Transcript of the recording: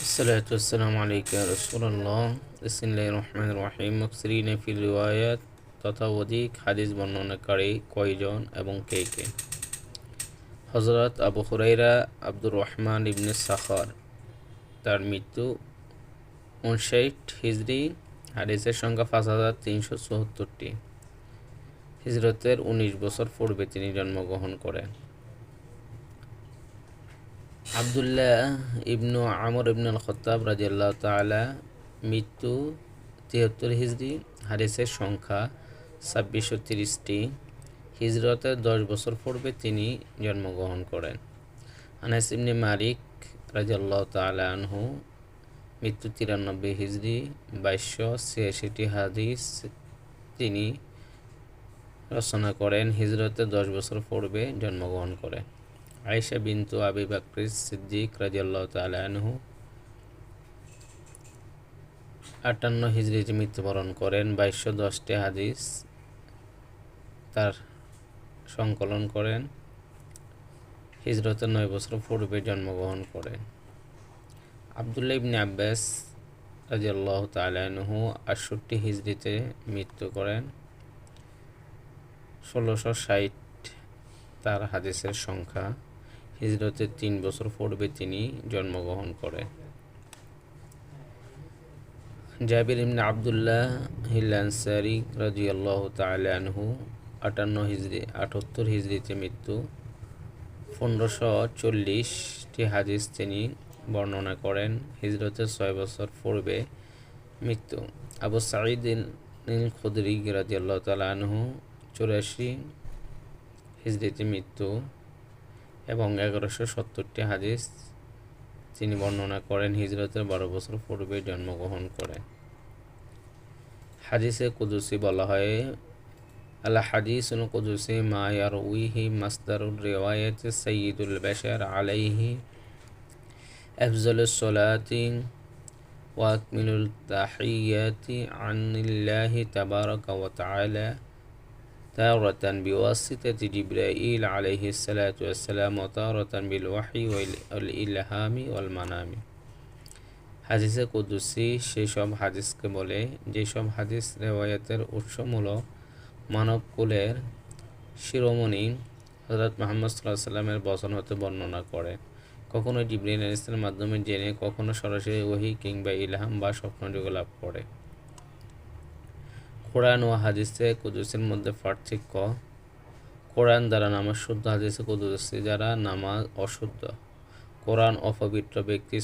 الصلاة والسلام عليك يا رسول الله بسم الله الرحمن الرحيم মুফসিরিন feel রিওয়ায়াত তথাবধিক হাদিস বর্ণনাকারী কয়জন এবং কে কে? হযরত আবু হুরায়রা আব্দুর রহমান ইবনে সাখর, তার মৃত্যু 59 হিজরি, হাদিসের সংখ্যা 5374টি। হিজরতের 19 বছর পূর্বে তিনি জন্মগ্রহণ করেন। আবদুল্লাহ ইবনু আমর ইবনুল আল-খাত্তাব রাদিয়াল্লাহু তাআলা, মৃত্যু 73 হিজরি, হাদিসের সংখ্যা 2630টি। হিজরতের 10 বছর পূর্বে তিনি জন্মগ্রহণ করেন। আনাস ইবনে মালিক রাদিয়াল্লাহু তাআলা আনহু, মৃত্যু 93 হিজরি, 2286টি হাদিস তিনি রচনা করেন। হিজরতের 10 বছর পূর্বে জন্মগ্রহণ করেন। আয়েশা বিনতু আবি বকর সিদ্দিক রাদিয়াল্লাহু তাআলা আনহু 58 হিজরিতে মৃত্যুবরণ করেন। 2210টি হাদিস তার সংকলন করেন। হিজরতের 9 বছর পূর্বে জন্মগ্রহণ করেন। আব্দুল্লাহ ইবনে আব্বাস রাদিয়াল্লাহু তাআলা আনহু 68 হিজরিতে মৃত্যু করেন। 1660 তার হাদিসের সংখ্যা। হিজরতের 3 বছর পূর্বে তিনি জন্মগ্রহণ করেন। জাবির ইবনে আব্দুল্লাহ হিল আনসারী রাদিয়াল্লাহু তাআলা আনহু 78 হিজরিতে মৃত্যু। 1540টি হাদিস তিনি বর্ণনা করেন। হিজরতের 6 বছর পূর্বে মৃত্যু। আবু সাঈদ আল খুদরি রাদিয়াল্লাহু তাআলা আনহু 84 হিজরিতে মৃত্যু এবং 1170টি হাদিস তিনি বর্ণনা করেন। হিজরতের 12 বছর পূর্বে জন্মগ্রহণ করেন। হাদিসে কুদসি বলা হয়, আল হাদিসুল কুদসি মা ইয়ারউইহি মাসদারুর রিওয়ায়াত সাইয়্যিদুল বাশার আলাইহি আফজালুস সালাতি ওয়া আকমিলুত তাহিয়াতি আনিল্লাহি তাবারাকা ওয়া তাআলা তারাতান বিওয়াসিতাতি জিবরাইল আলাইহিস সালাতু ওয়াস সালাম ওয়া তারাতান বিল ওয়াহয়ি ওয়াল ইলহামি ওয়াল মানামি। হাদিসে কুদসি সেই সব হাদিসকে বলে যেসব হাদিস রিওয়ায়াতের উৎসমূলক মানবকুলের শিরোমণি হযরত মুহাম্মদ সাল্লাল্লাহু আলাইহি ওয়াসাল্লামের বচন হতে বর্ণনা করে, কখনো জিবরাইল আলাইহিস সালামের মাধ্যমে জেনে, কখনো সরাসরি ওহী কিংবা ইলহাম বা স্বপ্নযোগে লাভ করে। কোরআন ও হাদিসে কুদসির মধ্যে পার্থক্য। কোরআন দ্বারা নামাজ শুদ্ধ, হাদিসে কুদসি দ্বারা নামাজ অশুদ্ধ। কোরআন অপবিত্র ব্যক্তি